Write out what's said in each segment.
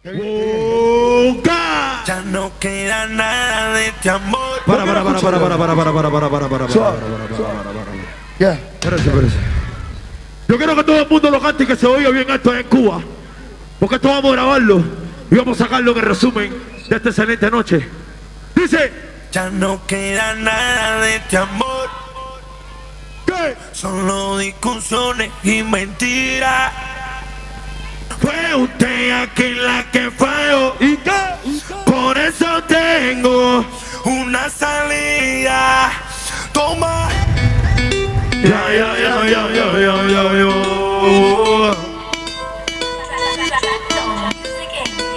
Ya no queda nada de este amor. Para. Ya. Espérate. Yo quiero que todo el mundo lo cante y que se oiga bien alto en Cuba. Porque esto vamos a grabarlo y vamos a sacarlo en el resumen de esta excelente noche. Dice: ya no queda nada de este amor. ¿qué? Solo discusiones y mentiras. Fue usted aquí la que falló. ¿Y qué? Por eso tengo una salida. Toma. Ya.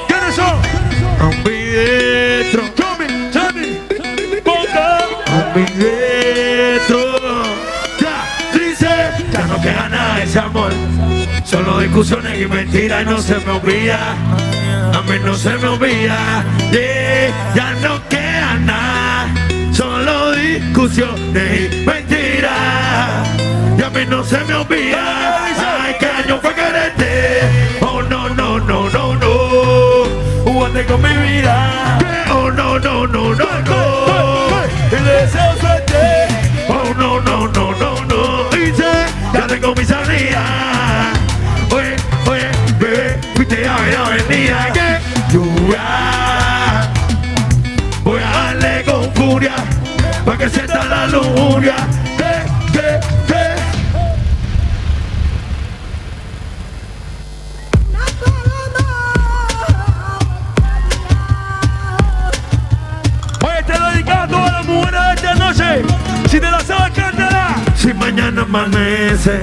¿Quiénes son? Ambidestro. Chami. Boca. Ambidestro. Ya, dice. Ya no queda nada de ese amor. Solo discusiones y mentiras y no se me olvida. A mí no se me olvida. Ya no queda nada. Solo discusiones y mentiras. Y a mí no se me olvida. Ay, qué año fue quererte. Oh, no. Jugate con mi vida. Oh, no. Y le deseo suerte. Oh, no. Dice, ya tengo mi salida. Oye, bebé, fuiste a ver avenida. Que lluvia. Voy a darle con furia pa' que sienta la lujuria. ¿Qué? Oye, te lo dedicaba a todas las mujeres de esta noche. Si te la sabes, cántala. Si mañana amanece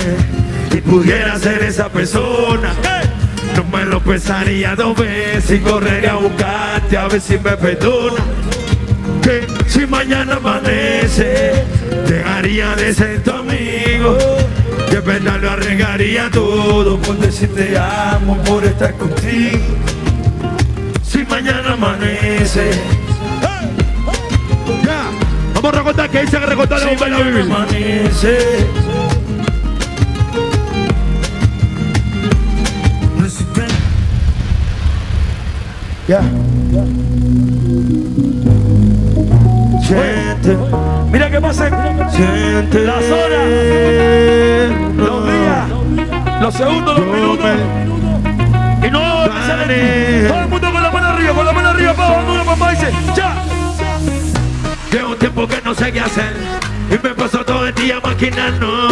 y pudiera ser esa persona, no me lo pensaría dos veces y correría a buscarte a ver si me perdona. Que si mañana amanece, dejaría de ser tu amigo. De verdad lo arriesgaría todo por decir te amo, por estar contigo. Si mañana amanece. Ya, vamos a recordar que dice que recordar Si mañana amanece. Ya. Siente, Mira qué pasa. siente Las horas, los días, los segundos, los minutos. Y no vamos a empezar aquí. Todo el mundo con la mano arriba, para uno, papá dice, ya. Llevo un tiempo que no sé qué hacer y me paso todo el día maquinando.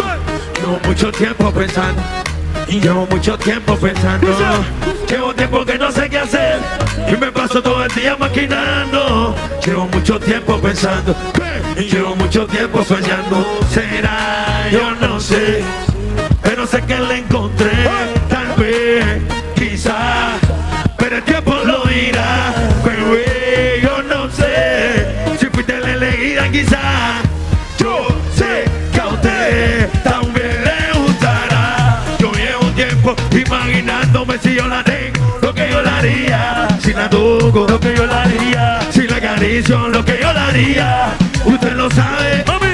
Llevo mucho tiempo pensando. Llevo mucho tiempo pensando. Llevo tiempo que no sé qué hacer y me paso todo el día maquinando. Llevo mucho tiempo pensando. Llevo mucho tiempo soñando. Será, yo no sé, pero sé que la encontré. Tal vez, quizás, pero el tiempo lo dirá. Bebé, yo no sé si fuiste la elegida, quizás. Yo sé que a usted también le gustará. Yo llevo un tiempo imaginándome si yo la tengo, lo que yo la haría. Si la toco, lo que yo la haría. Si la acaricio, lo que yo la haría. Usted lo sabe, mami.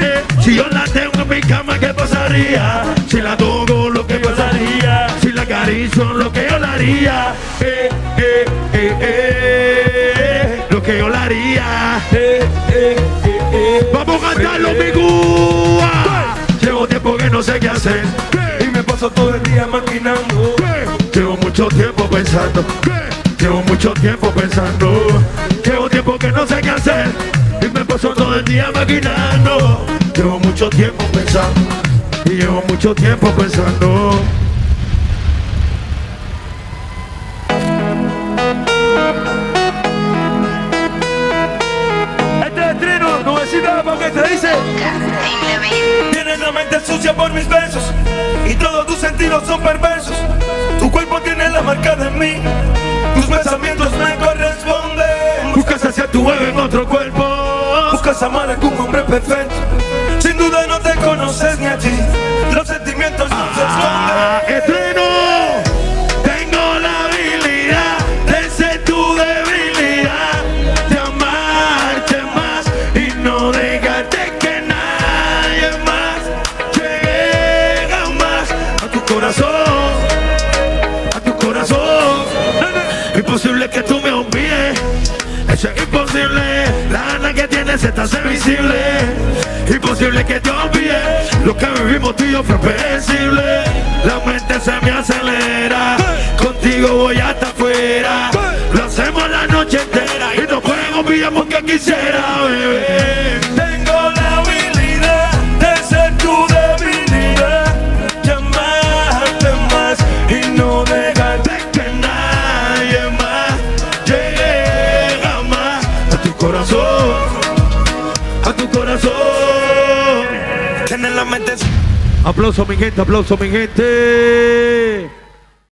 Si yo la tengo en mi cama, ¿qué pasaría? Si la toco, lo que pasaría. Si la acaricio, lo que yo la haría. Lo que yo la haría. Vamos a cantarlo, mi Cuba. Llevo tiempo que no sé qué hacer y me paso todo el día maquinando. Llevo mucho tiempo pensando. Llevo mucho tiempo pensando. Llevo tiempo que no sé qué hacer y me paso todo el día maquinando. Llevo mucho tiempo pensando y llevo mucho tiempo pensando. Este es Trino, nuevecita porque te dice. Tienes la mente sucia por mis besos y todos tus sentidos son perversos. Tu cuerpo tiene la marca de mí, tus pensamientos me corresponden. Buscas hacia tu bebé en otro cuerpo. Buscas amar a un hombre perfecto. Sin duda no te conoces ni a ti. Los sentimientos no se esconden. ¡Estreno! Tengo la habilidad de ser tu debilidad, de amarte más y no dejarte que nadie más llegue jamás a tu corazón, a tu corazón. Imposible imposible que tú me olvides. Eso es imposible, la gana que tienes se te hace visible. Imposible que te olvides, lo que vivimos tú y yo fue predecible. La mente se me acelera, contigo voy hasta afuera. Lo hacemos la noche entera y no puedo olvidar porque quisiera, bebé. Tengo la habilidad de ser tu debilidad, llamarte más y no dejarte Que nadie más llegue jamás a tu corazón, a tu corazón. tener la mente. Aplauso mi gente, aplauso mi gente.